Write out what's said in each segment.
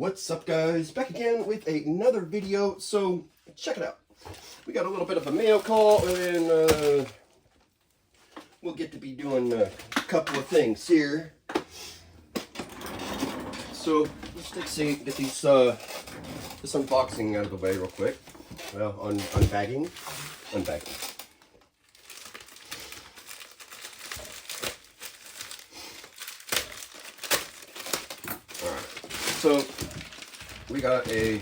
What's up, guys? Back again with another video. So check it out. We got a little bit of a mail call, and we'll get to be doing a couple of things here. So let's get these this unboxing out of the way real quick. Well, unbagging. So we got a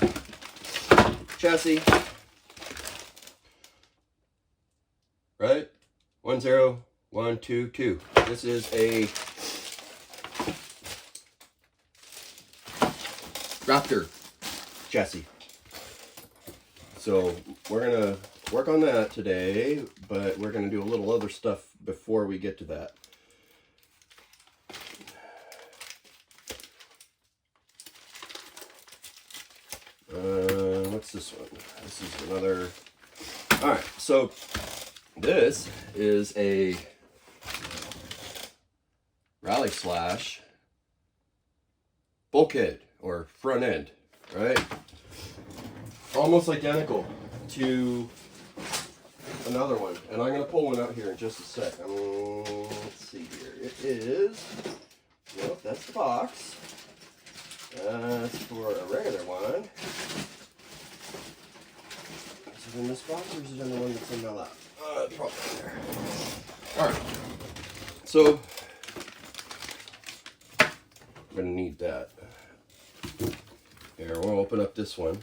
chassis, right? 10122. This is a Raptor chassis. So we're gonna work on that today, but we're gonna do a little other stuff before we get to that. What's this one? This is another. All right, so this is a rally slash bulkhead or front end, right? Almost identical to another one, and I'm gonna pull one out here in just a sec. Let's see here. It is. Nope, that's the box. That's for a regular one. Is it in this box or is it in the one that's in my lap? Probably in there. Alright. So, I'm going to need that. Here, we'll open up this one.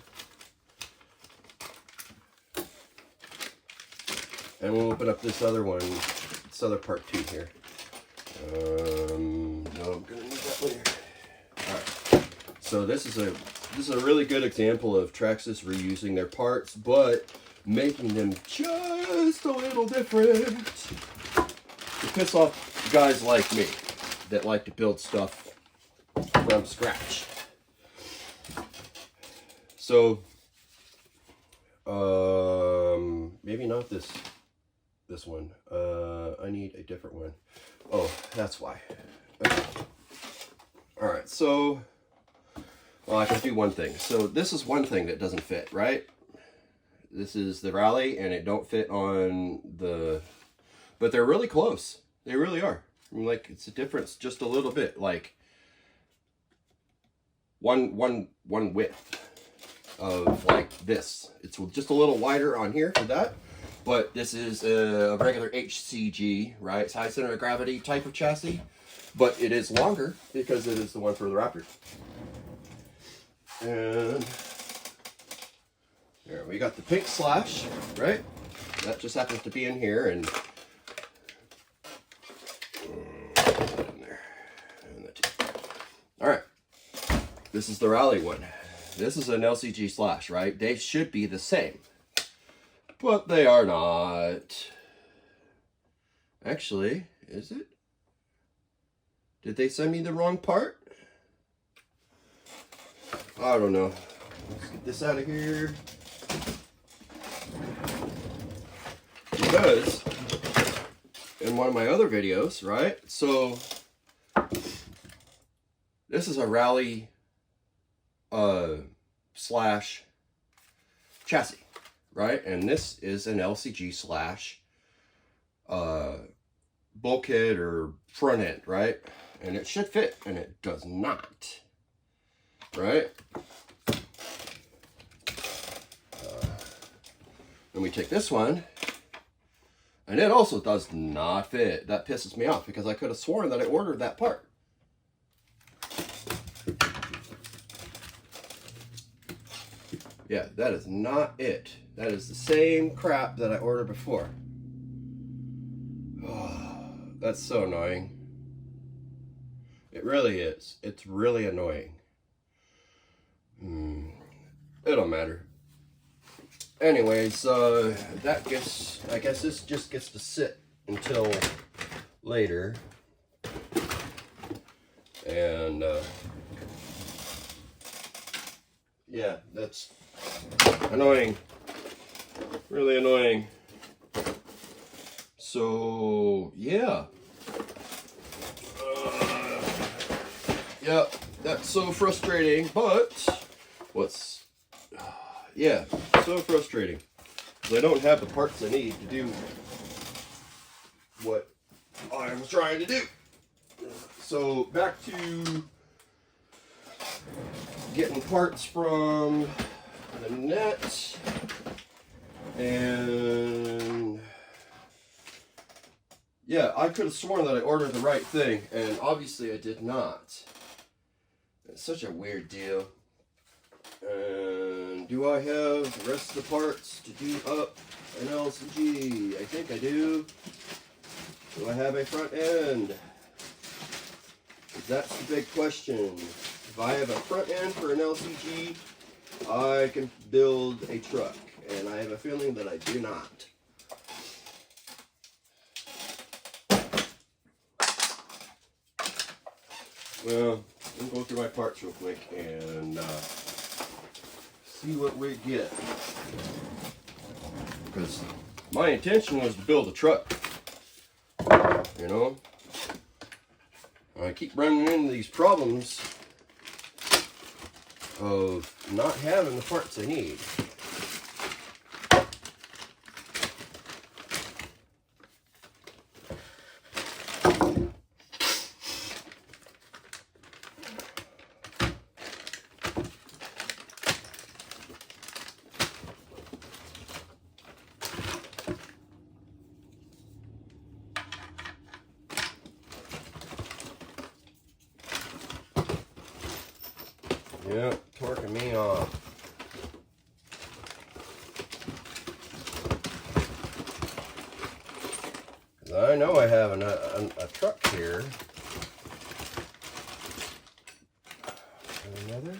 And we'll open up this other one, this other part too here. No, I'm going to need that one here. Alright. So this is a really good example of Traxxas reusing their parts, but making them just a little different to piss off guys like me that like to build stuff from scratch. So, maybe not this one. I need a different one. Oh, that's why. Okay. All right, so. Well, I can do one thing. So this is one thing that doesn't fit, right? This is the rally, and it don't fit on the... But they're really close. They really are. I mean, like, it's a difference just a little bit. Like, one width of, like, this. It's just a little wider on here for that. But this is a regular HCG, right? It's high center of gravity type of chassis. But it is longer because it is the one for the Raptor. And there we got the pink slash, right? That just happens to be in here, and in there. And all right, this is the rally one. This is an LCG slash, right? They should be the same, but they are not. Actually, is it? Did they send me the wrong part? I don't know. Let's get this out of here. Because in one of my other videos, right? So this is a rally slash chassis, right? And this is an LCG slash bulkhead or front end, right? And it should fit, and it does not. Right? Then we take this one, and it also does not fit. That pisses me off because I could have sworn that I ordered that part. Yeah, that is not it. That is the same crap that I ordered before. Oh, that's so annoying. It really is. It's really annoying. It don't matter. Anyways, I guess this just gets to sit until later. And yeah, that's annoying. Really annoying. So yeah. Yep. That's so frustrating, but yeah, so frustrating. Because I don't have the parts I need to do what I was trying to do. So back to getting parts from the net, and yeah, I could have sworn that I ordered the right thing, and obviously I did not. It's such a weird deal. And do I have the rest of the parts to do up an LCG? I think I do. Do I have a front end? That's the big question. If I have a front end for an LCG, I can build a truck. And I have a feeling that I do not. Well, let me go through my parts real quick and see what we get. Because my intention was to build a truck. You know? I keep running into these problems of not having the parts I need. Yep, torquing me off. I know I have a truck here. Another?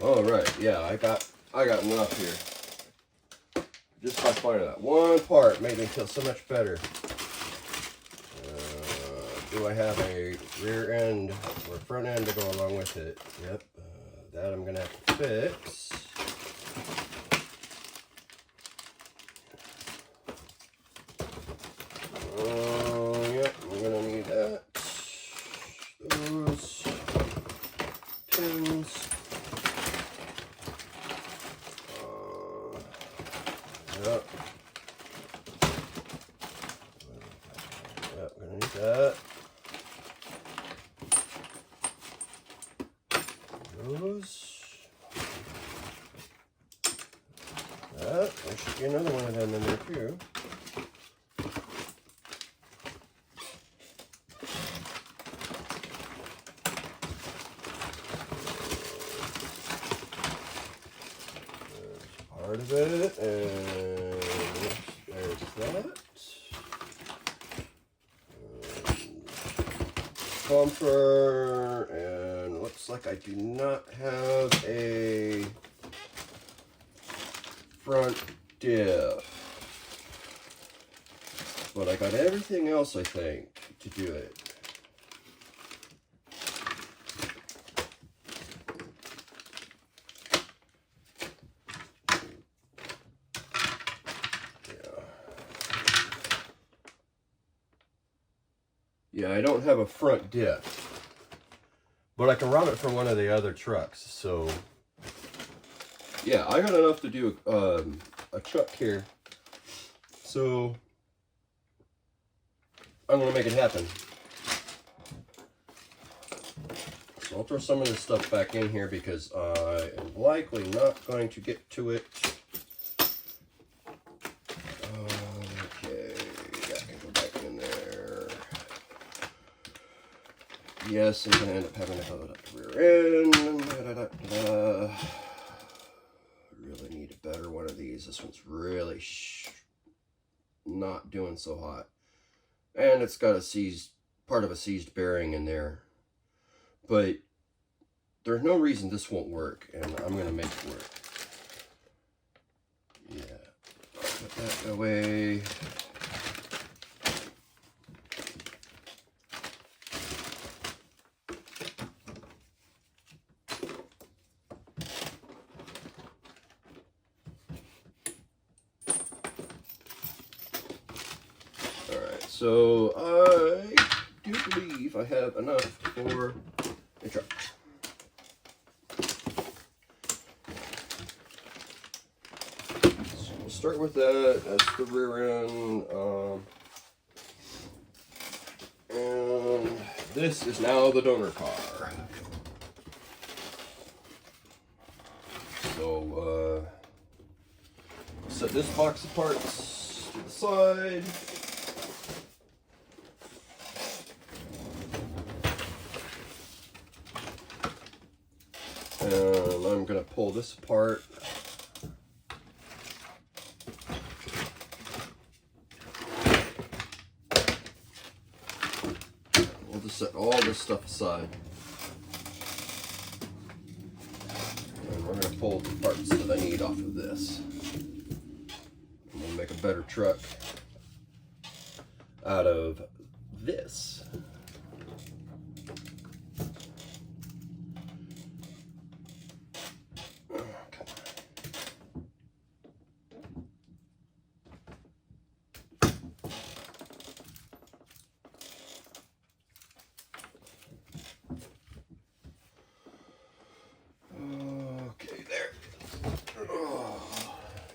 Oh right, yeah, I got enough here. Just by finding that one part made me feel so much better. Do I have a rear end or front end to go along with it? Yep. That I'm gonna have to fix. Yep, I'm gonna need that. Those pins. Yep. Yep, I'm gonna need that. There should be another one of them in there too. There's part of it, and there's that. Bumper, and looks like I do not have a front diff, but I got everything else I think to do it. Yeah, I don't have a front diff, but I can route it for one of the other trucks, so yeah, I got enough to do a truck here, so I'm gonna make it happen. So I'll throw some of this stuff back in here because I am likely not going to get to it. Okay, that can go back in there. Yes, I'm gonna end up having to load up the rear end. Really need a better one of these. This one's really not doing so hot, and it's got a part of a seized bearing in there, but there's no reason this won't work, and I'm gonna make it work. Yeah, I'll put that away. So I do believe I have enough for a truck. start with that. That's the rear end. And this is now the donor car. So, set this box of parts to the side. And I'm going to pull this apart. We'll just set all this stuff aside. And we're going to pull the parts that I need off of this. And we'll make a better truck out of this.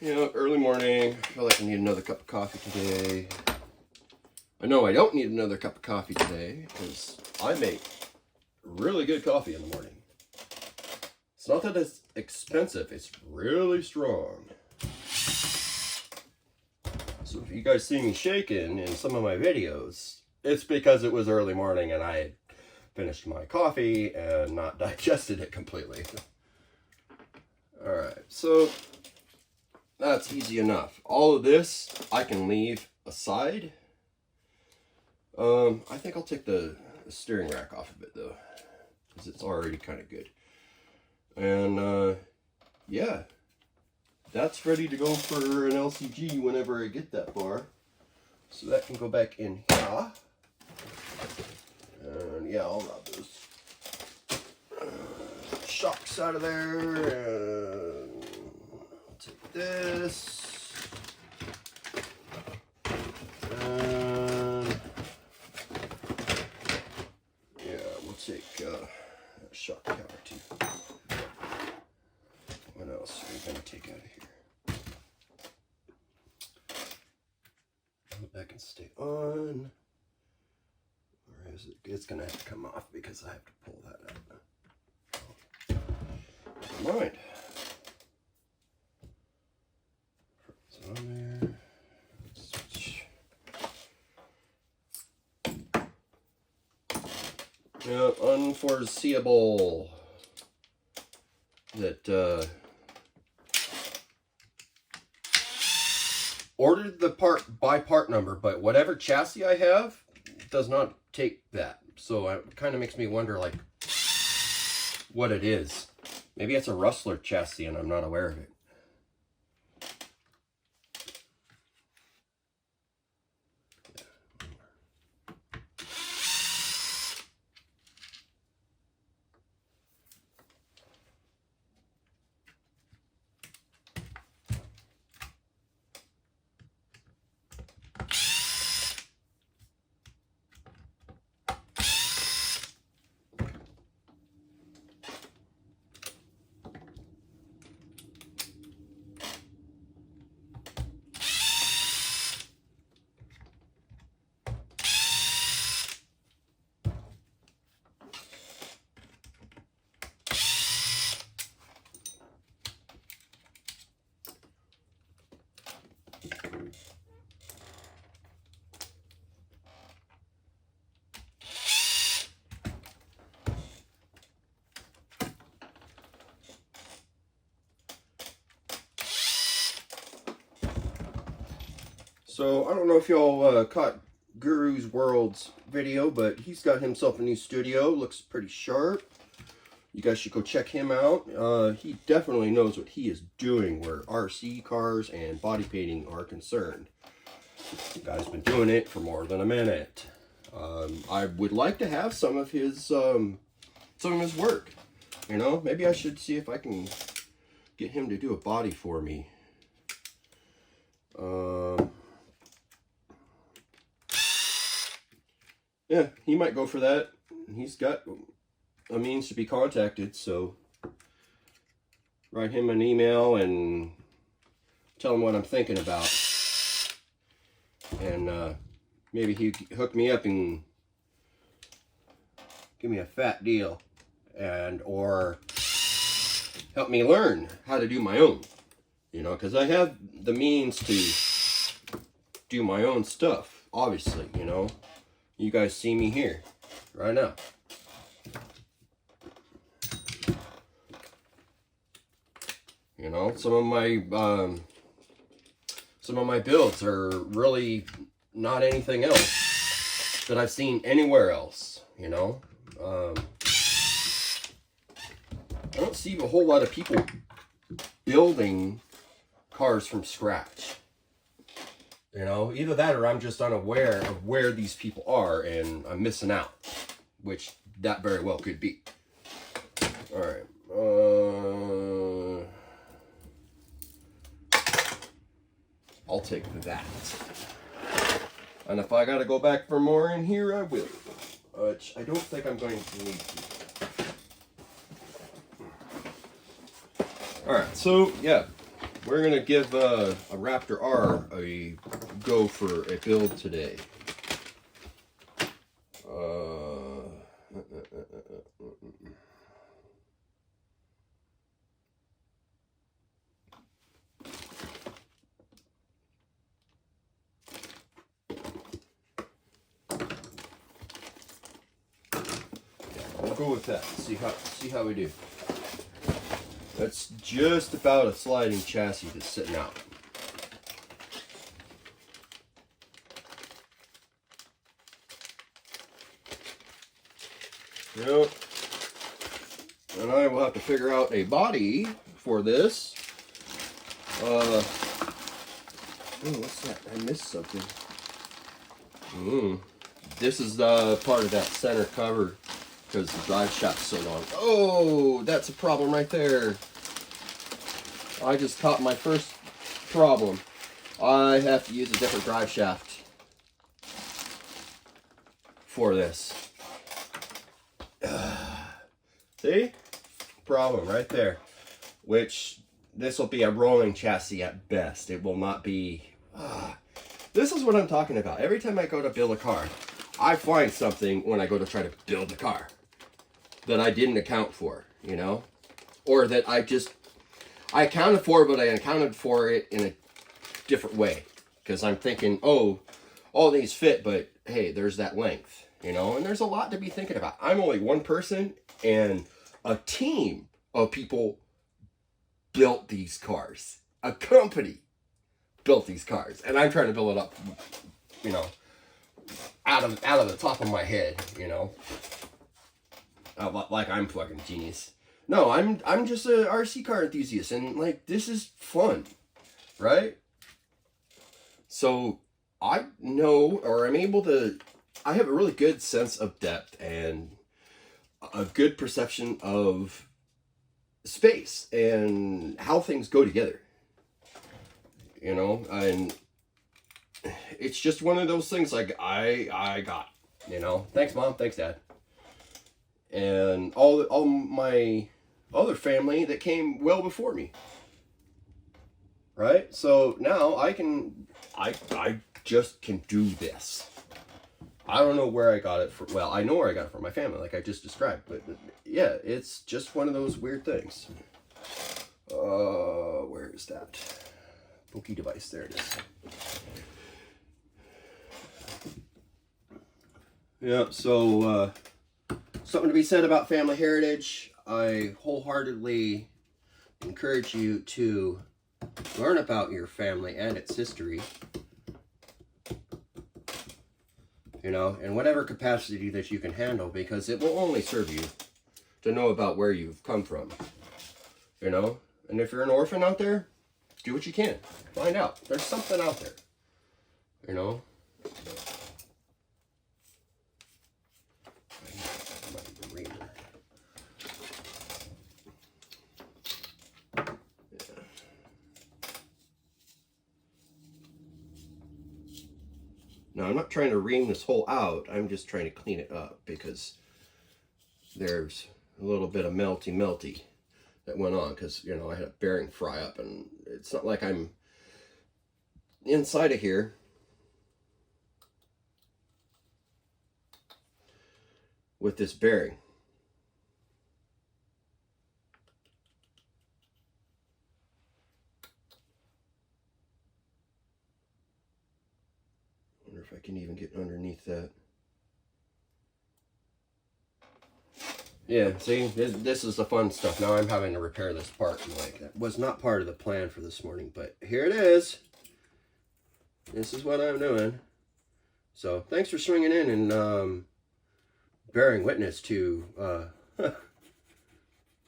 You know, early morning, I feel like I need another cup of coffee today. I know I don't need another cup of coffee today because I make really good coffee in the morning. It's not that it's expensive, it's really strong. So if you guys see me shaking in some of my videos, it's because it was early morning and I had finished my coffee and not digested it completely. Alright, so that's easy enough. All of this I can leave aside. I think I'll take the steering rack off of it though, because it's already kind of good. And yeah, that's ready to go for an LCG whenever I get that far. So that can go back in here. And yeah, I'll rub those shocks out of there. And take this, and yeah, we'll take a shock cover too. What else are we going to take out of here? Hope that can stay on, or is it? It's going to have to come off because I have to pull that out. Never mind. On there. Switch. Yeah, unforeseeable that ordered the part by part number, but whatever chassis I have does not take that. So it kind of makes me wonder like what it is. Maybe it's a Rustler chassis and I'm not aware of it. So, I don't know if y'all caught Guru's World's video, but he's got himself a new studio. Looks pretty sharp. You guys should go check him out. He definitely knows what he is doing where RC cars and body painting are concerned. The guy's been doing it for more than a minute. I would like to have some of his work. You know, maybe I should see if I can get him to do a body for me. Yeah, he might go for that. He's got a means to be contacted, so write him an email and tell him what I'm thinking about. And maybe he hook me up and give me a fat deal, and or help me learn how to do my own, you know, because I have the means to do my own stuff, obviously, you know. You guys see me here right now. You know, some of my builds are really not anything else that I've seen anywhere else, you know. I don't see a whole lot of people building cars from scratch. You know, either that or I'm just unaware of where these people are and I'm missing out, which that very well could be. All right. I'll take that. And if I gotta go back for more in here, I will. Which I don't think I'm going to need to. Alright, so yeah, we're gonna give a Raptor R a go for a build today. We'll go with that. See how we do. That's just about a sliding chassis that's sitting out. Yep. And I will have to figure out a body for this. Oh, what's that? I missed something. This is part of that center cover because the drive shaft's so long. Oh, that's a problem right there. I just caught my first problem. I have to use a different drive shaft for this. See? Problem right there. Which, this will be a rolling chassis at best. It will not be... This is what I'm talking about. Every time I go to build a car, I find something when I go to try to build a car that I didn't account for, you know? Or that I accounted for, but I accounted for it in a different way. Because I'm thinking, oh, all these fit, but hey, there's that length, you know? And there's a lot to be thinking about. I'm only one person, and a team of people built these cars. A company built these cars. And I'm trying to build it up, you know, out of the top of my head, you know? Like I'm fucking genius. No, I'm just a RC car enthusiast, and like this is fun, right? So I know, or I'm able to, I have a really good sense of depth and a good perception of space and how things go together. You know, and it's just one of those things like I got, you know. Thanks, Mom. Thanks, Dad. And all my other family that came well before me. Right? So now I just can do this. I don't know where I got it from. Well, I know where I got it from my family, like I just described. But yeah, it's just one of those weird things. Where is that? Pokey device. There it is. Yeah, so something to be said about family heritage. I wholeheartedly encourage you to learn about your family and its history. You know, in whatever capacity that you can handle, because it will only serve you to know about where you've come from. You know, and if you're an orphan out there, do what you can. Find out. There's something out there. You know. Now, I'm not trying to ream this hole out. I'm just trying to clean it up because there's a little bit of melty that went on because, you know, I had a bearing fry up, and it's not like I'm inside of here with this bearing. Wonder if I can even get underneath that. Yeah, see, this is the fun stuff. Now I'm having to repair this part. Like, that was not part of the plan for this morning, but here it is. This is what I'm doing. So, thanks for swinging in and bearing witness to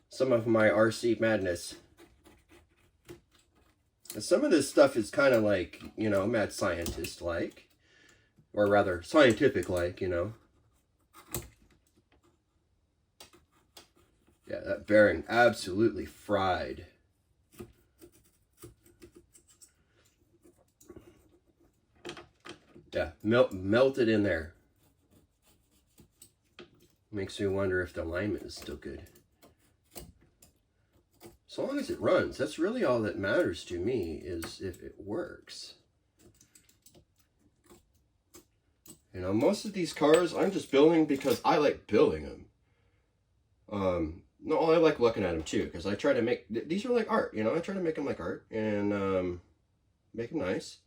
some of my RC madness. And some of this stuff is kind of like, you know, mad scientist-like. Or rather, scientific-like, you know. Yeah, that bearing absolutely fried. Yeah, melted in there. Makes me wonder if the alignment is still good. So long as it runs, that's really all that matters to me, is if it works. You know, most of these cars I'm just building because I like building them. No, I like looking at them too, because I try to make, these are like art, you know, I try to make them like art, and make them nice.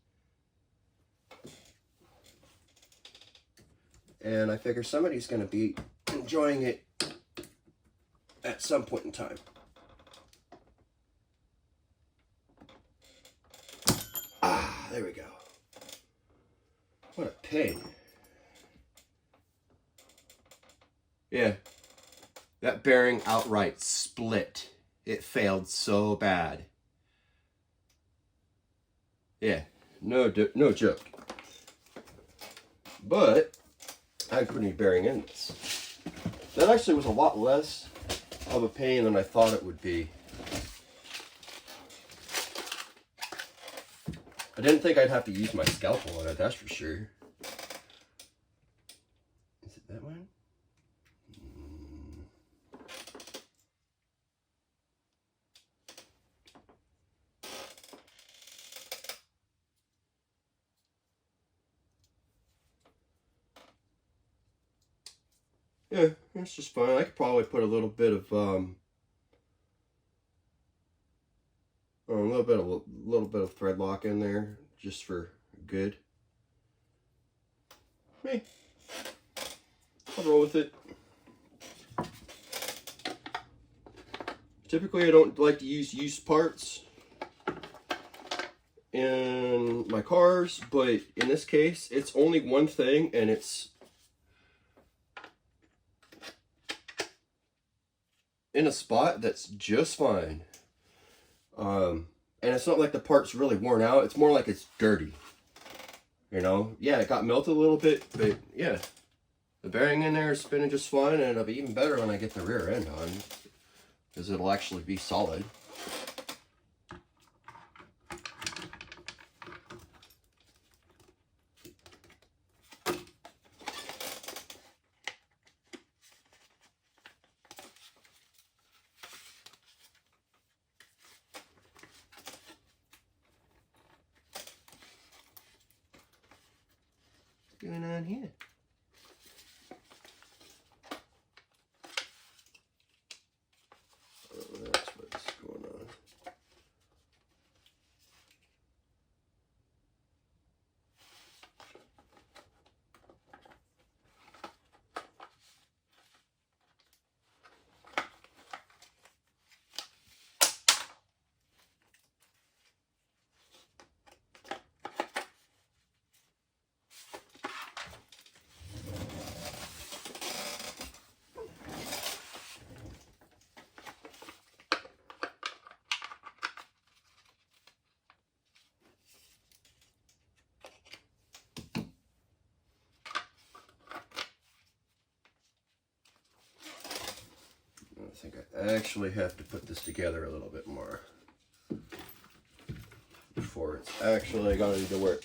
And I figure somebody's going to be enjoying it at some point in time. Ah, there we go. What a pain. Yeah. That bearing outright split. It failed so bad. Yeah, no joke. But I put any bearing in this. That actually was a lot less of a pain than I thought it would be. I didn't think I'd have to use my scalpel on it, that's for sure. Is it that one? Yeah, that's just fine. I could probably put a little bit of a little bit of thread lock in there just for good. Hey, I'll roll with it. Typically, I don't like to use used parts in my cars, but in this case, it's only one thing, and it's in a spot that's just fine. And it's not like the part's really worn out. It's more like it's dirty. You know? Yeah, it got melted a little bit, but yeah. The bearing in there is spinning just fine, and it'll be even better when I get the rear end on, because it'll actually be solid. What's going on here? Oh, that's what's going on. I think I actually have to put this together a little bit more before it's actually going to work.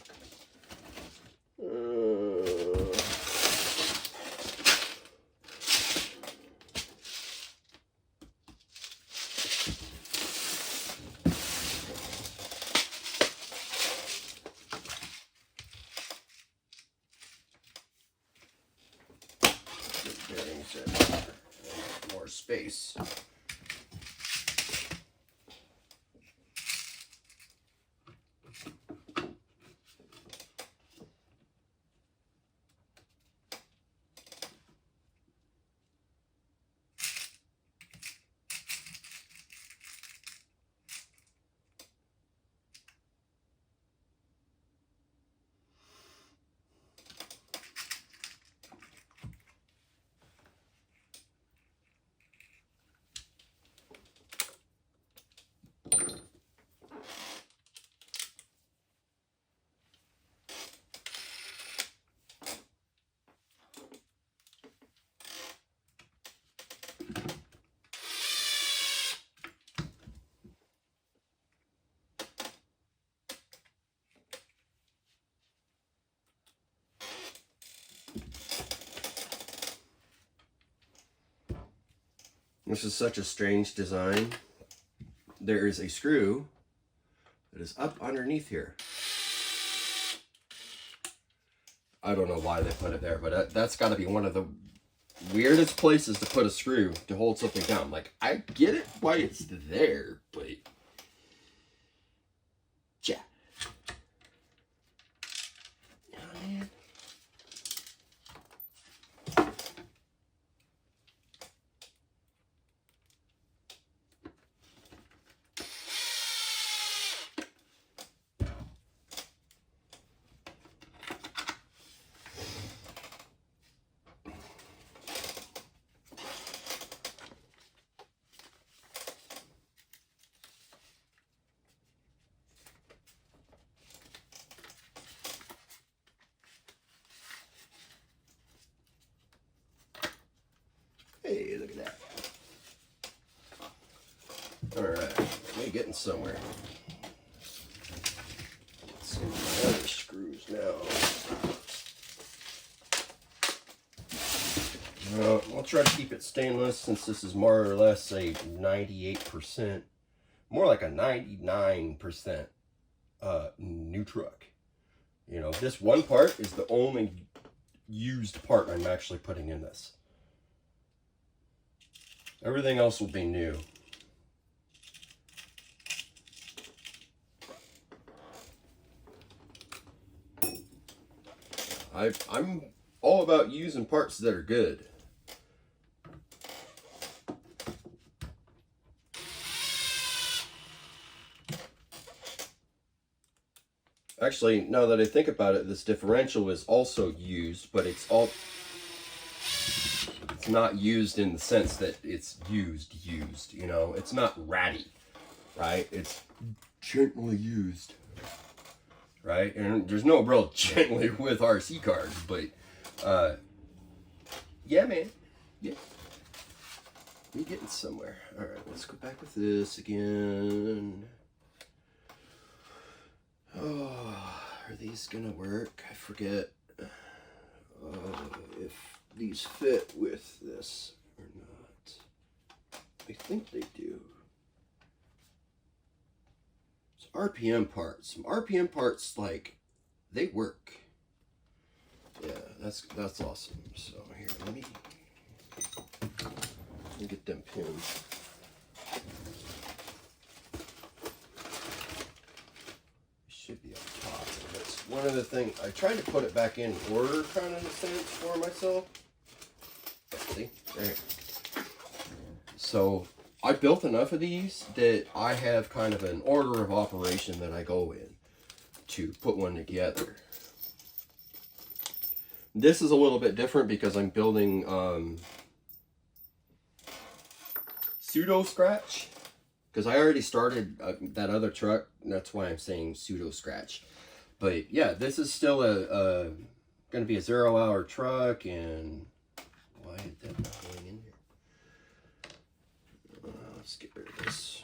space. This is such a strange design. There is a screw that is up underneath here. I don't know why they put it there, but that's got to be one of the weirdest places to put a screw to hold something down. Like, I get it why it's there, but yeah. Oh, man. Hey, look at that. Alright, we're getting somewhere. Let's see my other screws now. I'll try to keep it stainless since this is more or less a 98%, more like a 99% new truck. You know, this one part is the only used part I'm actually putting in this. Everything else will be new. I'm all about using parts that are good. Actually, now that I think about it, this differential is also used, but it's not used in the sense that it's used, you know? It's not ratty, right? It's gently used, right? And there's no real gently with RC cars, but yeah, man. Yeah. We're getting somewhere. All right, let's go back with this again. Oh, are these gonna work? I forget if these fit with this or not. I think they do. So RPM parts. Some RPM parts, like, they work. Yeah, that's awesome. So here, let me get them pins. Should be on top. That's one of the things. I tried to put it back in order, kind of in a sense, for myself. See? There. So I built enough of these that I have kind of an order of operation that I go in to put one together. This is a little bit different because I'm building pseudo scratch. Because I already started that other truck, and that's why I'm saying pseudo scratch. But yeah, this is still going to be a 0-hour truck, and why is that not going in here? Let's get rid of this.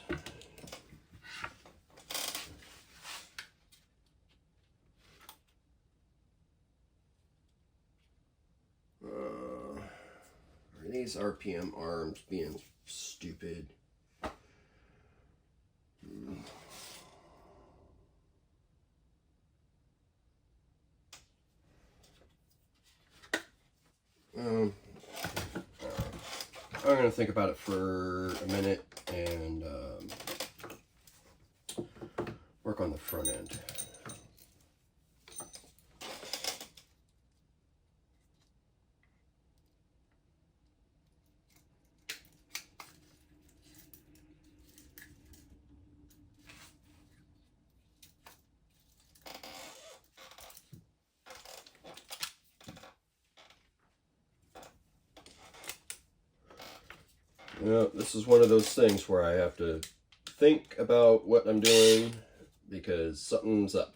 Are these RPM arms being stupid? I'm going to think about it for a minute and work on the front end. Yeah, this is one of those things where I have to think about what I'm doing because something's up.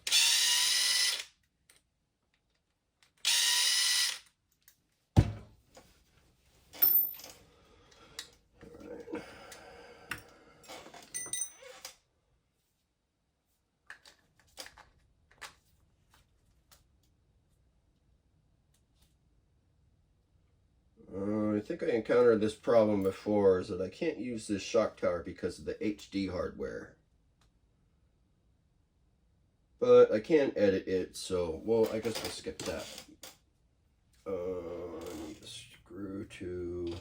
I think I encountered this problem before, is that I can't use this shock tower because of the HD hardware. But I can edit it, so, well, I guess we'll skip that. I need a screw to...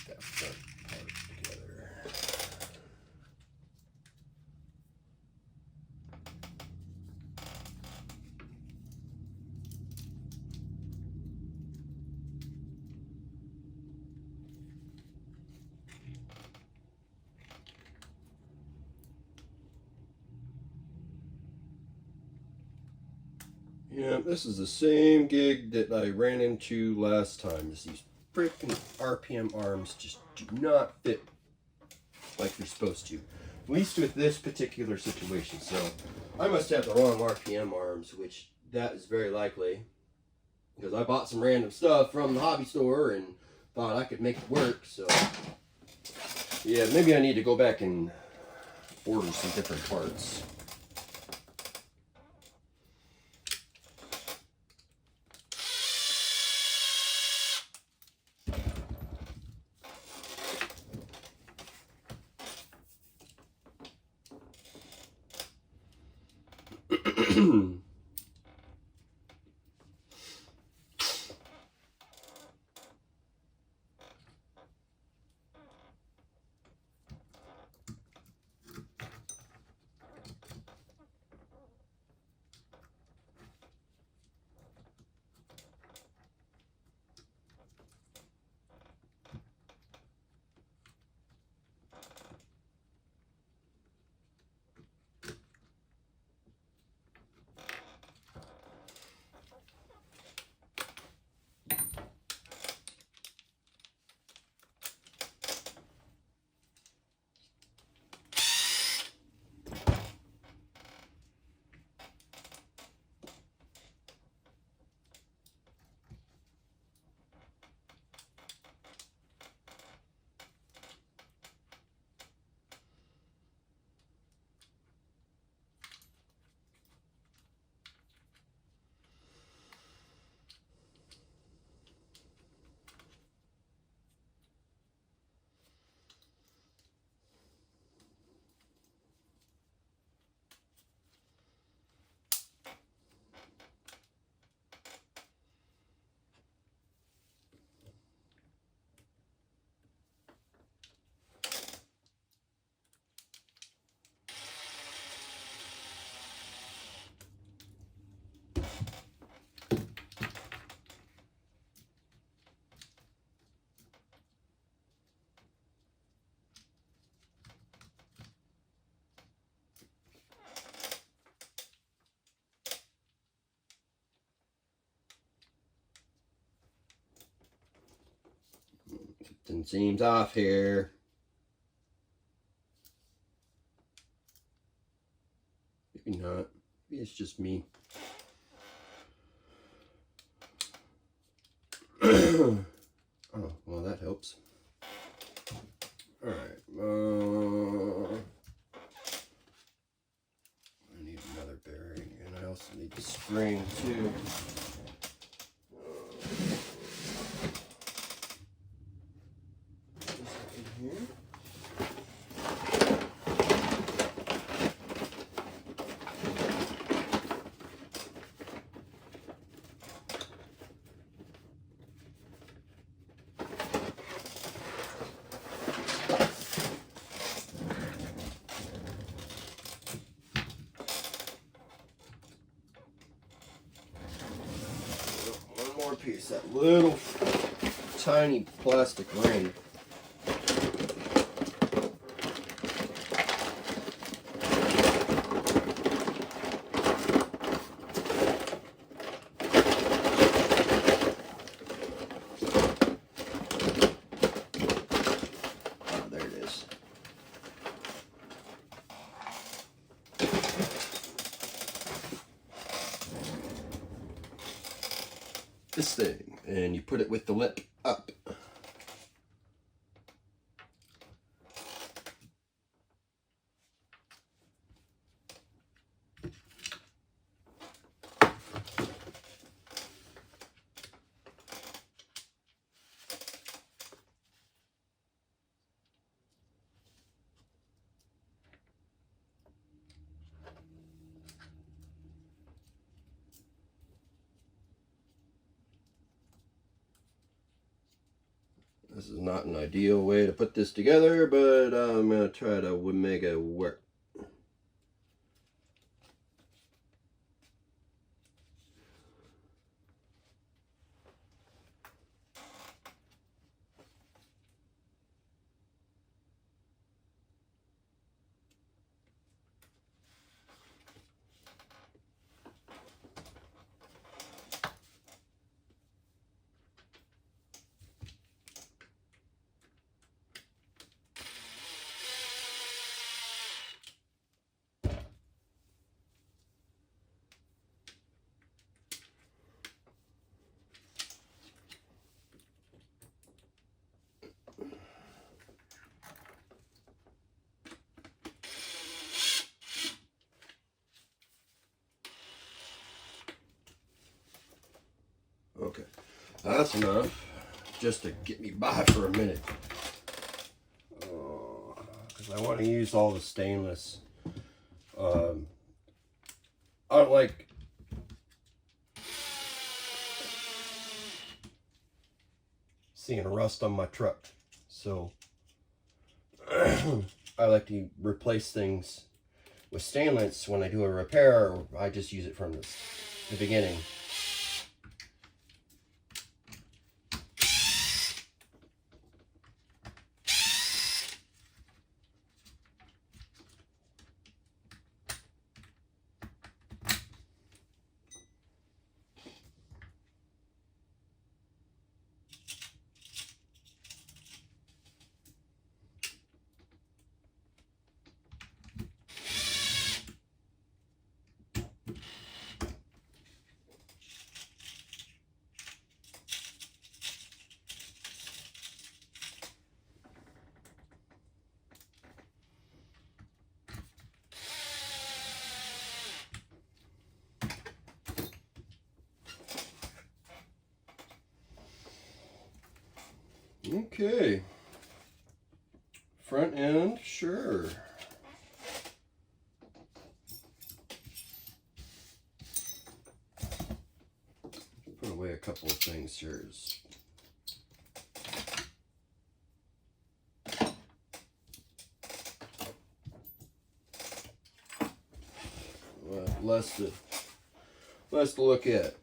that front part together. Yeah, this is the same gig that I ran into last time. Is these freaking RPM arms just do not fit like they're supposed to. At least with this particular situation. So I must have the wrong RPM arms, which that is very likely. Because I bought some random stuff from the hobby store and thought I could make it work. So yeah, maybe I need to go back and order some different parts. Something seems off here. Maybe not. Maybe it's just me. Oh, well, that helps. Alright. I need another bearing, and I also need the spring, too. replace that little tiny plastic ring. This thing, and you put it with the lip up. This is not an ideal way to put this together, but I'm going to try to make it work. Okay, that's enough just to get me by for a minute. Because I want to use all the stainless. I don't like seeing rust on my truck, so I like to replace things with stainless when I do a repair, or I just use it from the beginning. Okay, front end, sure. Put away a couple of things here. Less to look at.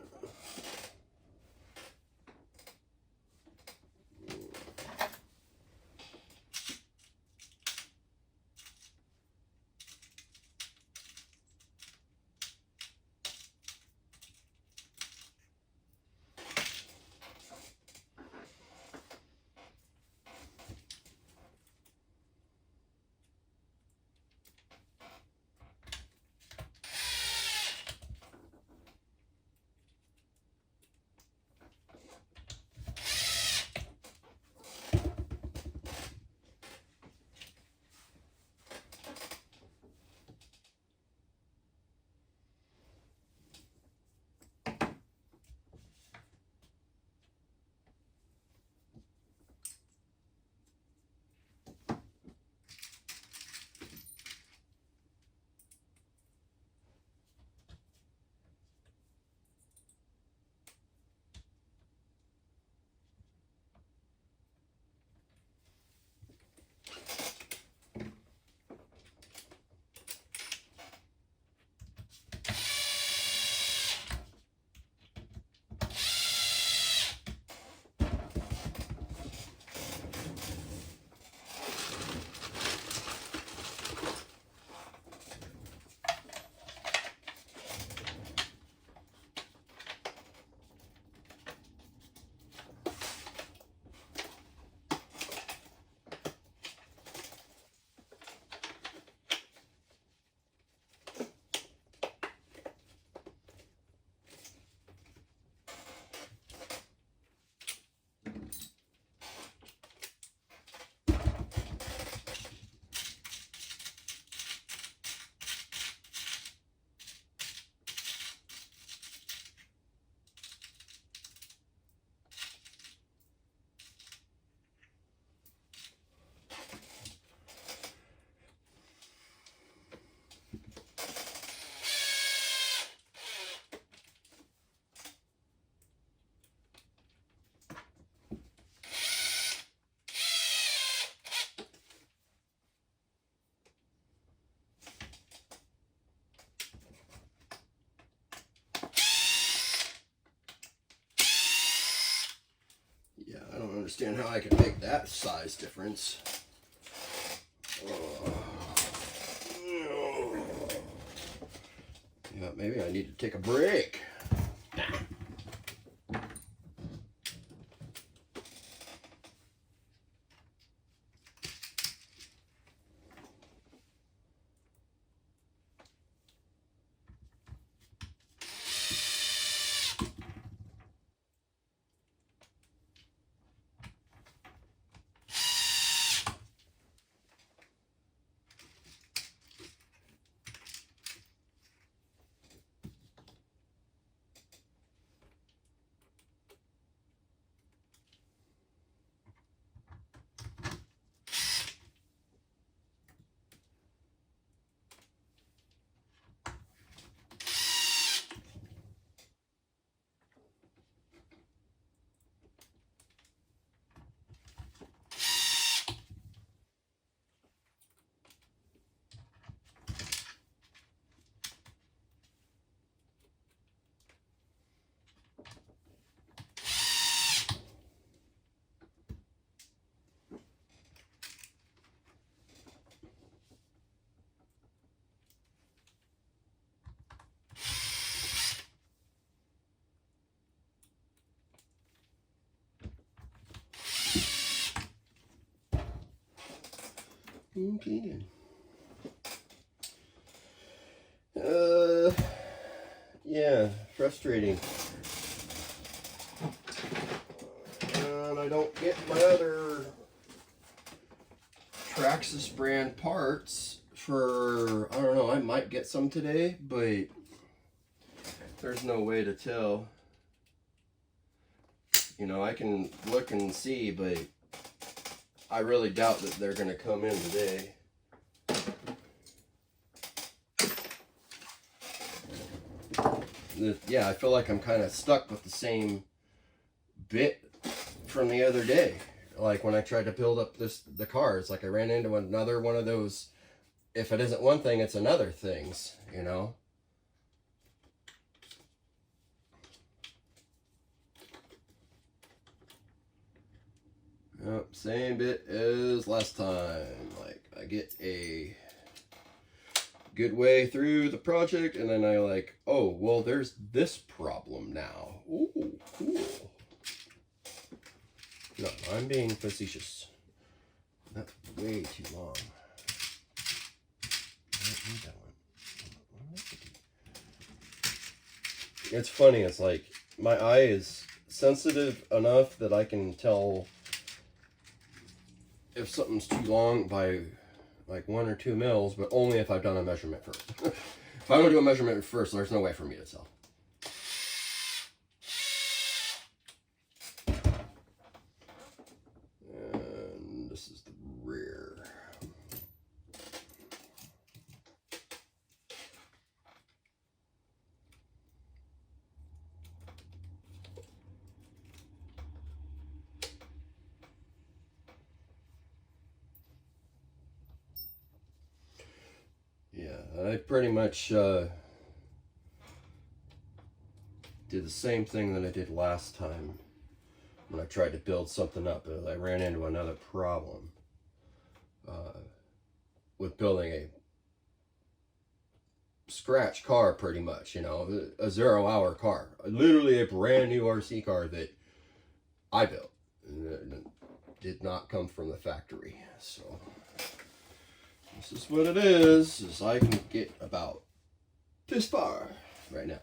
understand how I can make that size difference. Yeah, maybe I need to take a break. Okay then. Yeah, frustrating. And I don't get my other Traxxas brand parts for, I don't know, I might get some today, but there's no way to tell. You know, I can look and see, but I really doubt that they're going to come in today. Yeah, I feel like I'm kind of stuck with the same bit from the other day. Like when I tried to build up the car, it's like I ran into another one of those, if it isn't one thing, it's another things, you know? Yep, same bit as last time. Like I get a good way through the project and then I like, oh, well, there's this problem now. Ooh, cool. No, I'm being facetious. That's way too long. I don't need that one. It's funny, it's like my eye is sensitive enough that I can tell if something's too long by like 1 or 2 mils, but only if I've done a measurement first. If I don't do a measurement first, there's no way for me to tell. And this is the rear. Yeah, I pretty much did the same thing that I did last time when I tried to build something up. I ran into another problem with building a scratch car, pretty much, you know, a 0-hour car, literally a brand new RC car that I built. It did not come from the factory, so this is what it is I can get about this far right now.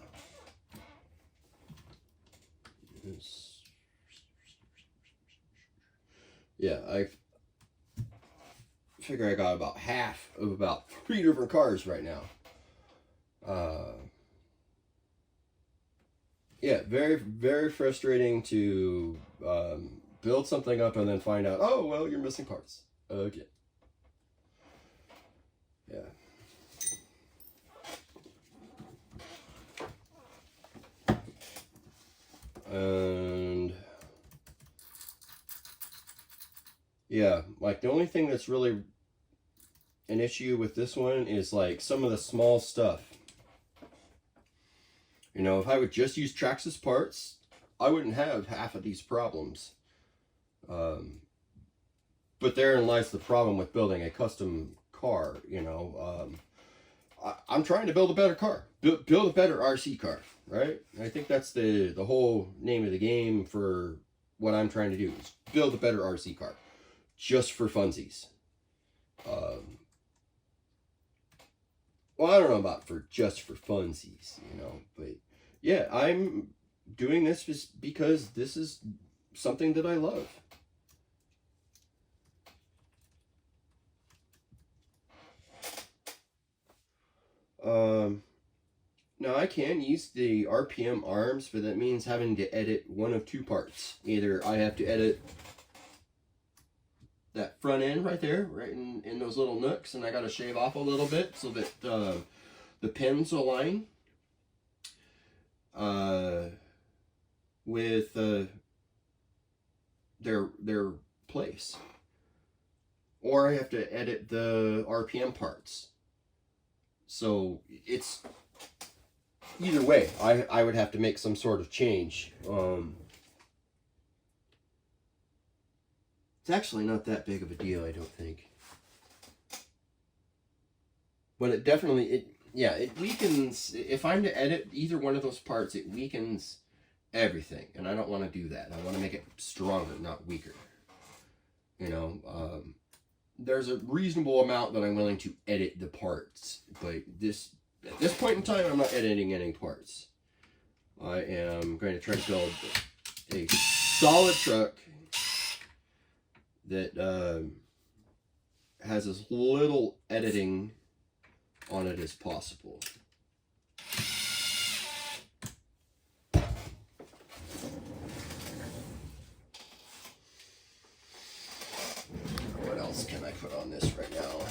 Yeah, I figure I got about half of about 3 different cars right now. Yeah, very, very frustrating to build something up and then find out, oh, well, you're missing parts. Okay. Yeah. And yeah, like the only thing that's really an issue with this one is like some of the small stuff. You know, if I would just use Traxxas parts, I wouldn't have half of these problems. But therein lies the problem with building a custom car. You know, I'm trying to build a better car, build a better RC car, right? I think that's the whole name of the game for what I'm trying to do, is build a better RC car, just for funsies. Well, I don't know about just for funsies, you know, but yeah, I'm doing this just because this is something that I love. Now I can use the RPM arms, but that means having to edit one of two parts. Either I have to edit that front end right there, right in those little nooks, and I got to shave off a little bit so that the pins align with their place, or I have to edit the RPM parts. So it's either way, I would have to make some sort of change. It's actually not that big of a deal, I don't think. But it definitely, it weakens. If I'm to edit either one of those parts, it weakens everything. And I don't want to do that. I want to make it stronger, not weaker. You know, there's a reasonable amount that I'm willing to edit the parts. But at this point in time, I'm not editing any parts. I am going to try to build a solid truck that has as little editing on it as possible. What else can I put on this right now?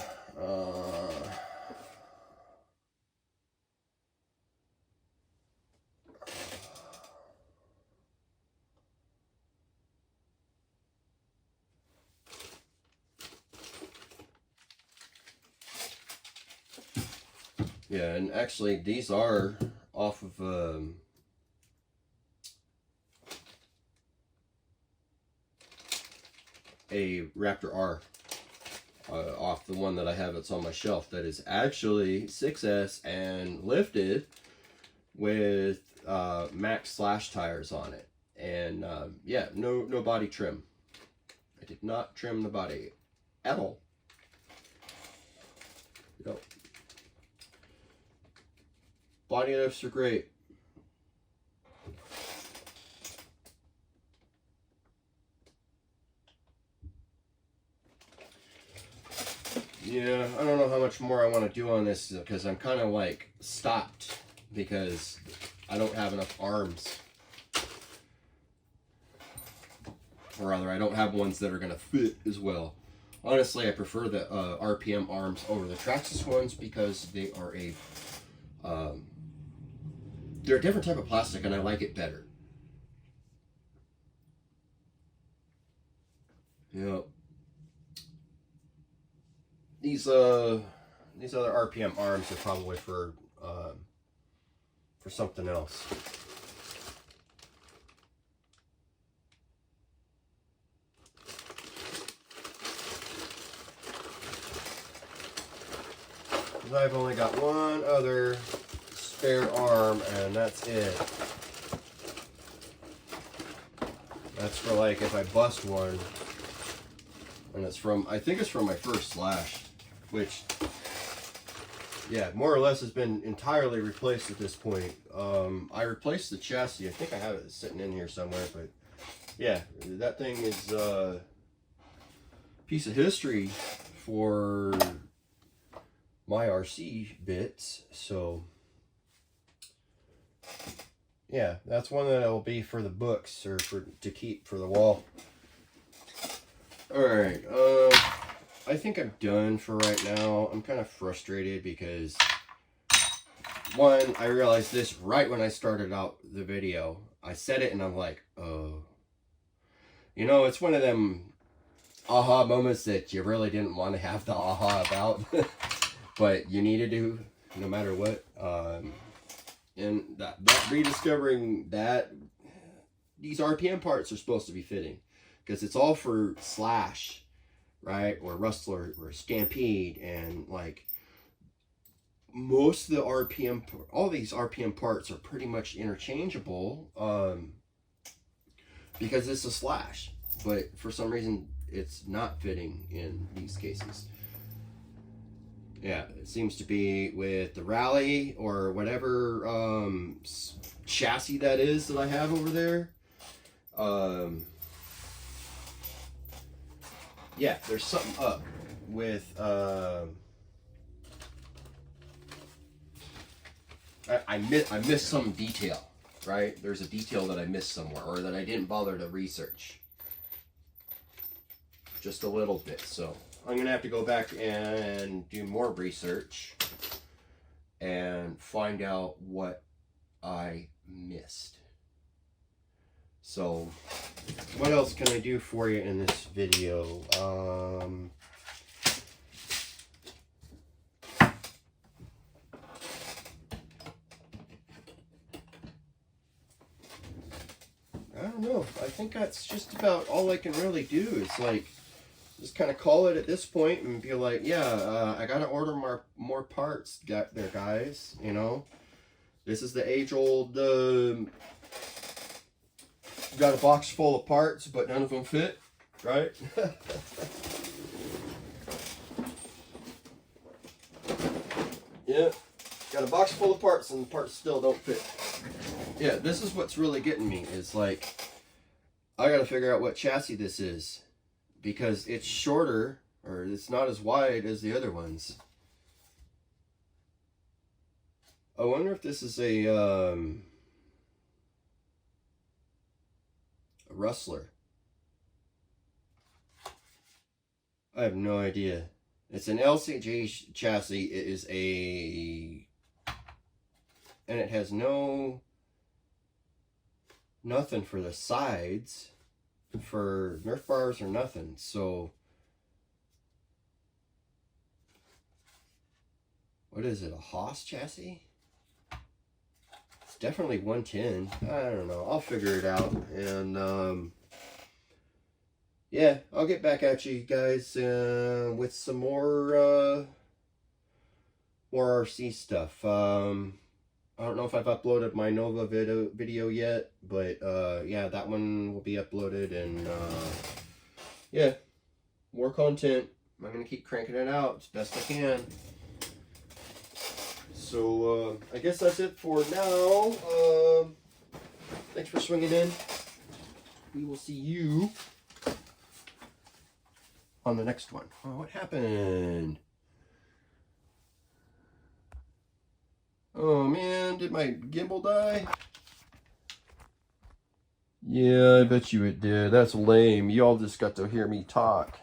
Yeah, and actually these are off of a Raptor R, off the one that I have that's on my shelf, that is actually 6S and lifted with max slash tires on it. And yeah, no body trim. I did not trim the body at all. Yep. Body lifts are great. Yeah, I don't know how much more I want to do on this, because I'm kind of like stopped because I don't have enough arms. Or rather, I don't have ones that are going to fit as well. Honestly, I prefer the RPM arms over the Traxxas ones because they are they're a different type of plastic, and I like it better. Yep. These other RPM arms are probably for something else. I've only got one other spare arm, and that's it. That's for like if I bust one, and it's from, I think it's from my first slash, which, yeah, more or less has been entirely replaced at this point. I replaced the chassis. I think I have it sitting in here somewhere, but yeah, that thing is a piece of history for my RC bits. So yeah, that's one that will be for the books, or to keep for the wall. All right, I think I'm done for right now. I'm kind of frustrated because, one, I realized this right when I started out the video. I said it and I'm like, oh, you know, it's one of them aha moments that you really didn't want to have the aha about. But you needed to, no matter what. And that rediscovering that these RPM parts are supposed to be fitting. because it's all for Slash, right, or Rustler or Stampede, and like most of the RPM, all these RPM parts are pretty much interchangeable, because it's a Slash, but for some reason it's not fitting in these cases. Yeah, it seems to be with the Rally or whatever chassis that is that I have over there. Yeah, there's something up with I missed some detail, right? There's a detail that I missed somewhere, or that I didn't bother to research just a little bit. So I'm gonna have to go back and do more research and find out what I missed. So what else can I do for you in this video? I don't know. I think that's just about all I can really do. It's like, just kind of call it at this point and be like, yeah, I gotta order more parts there, guys. You know, this is the age-old, got a box full of parts, but none of them fit, right? Yeah, got a box full of parts and the parts still don't fit. Yeah, this is what's really getting me, is like, I gotta figure out what chassis this is, because it's shorter, or it's not as wide as the other ones. I wonder if this is a Rustler. I have no idea. It's an LCG chassis. It is and it has nothing for the sides, for Nerf bars or nothing. So what is it, a Haas chassis? It's definitely 110. I don't know, I'll figure it out. And yeah, I'll get back at you guys with some more RC stuff. I don't know if I've uploaded my Nova video yet, but yeah, that one will be uploaded. And yeah, more content. I'm gonna keep cranking it out as best I can. So I guess that's it for now. Thanks for swinging in. We will see you on the next one. Oh, what happened? Oh man, did my gimbal die? Yeah, I bet you it did. That's lame. Y'all just got to hear me talk.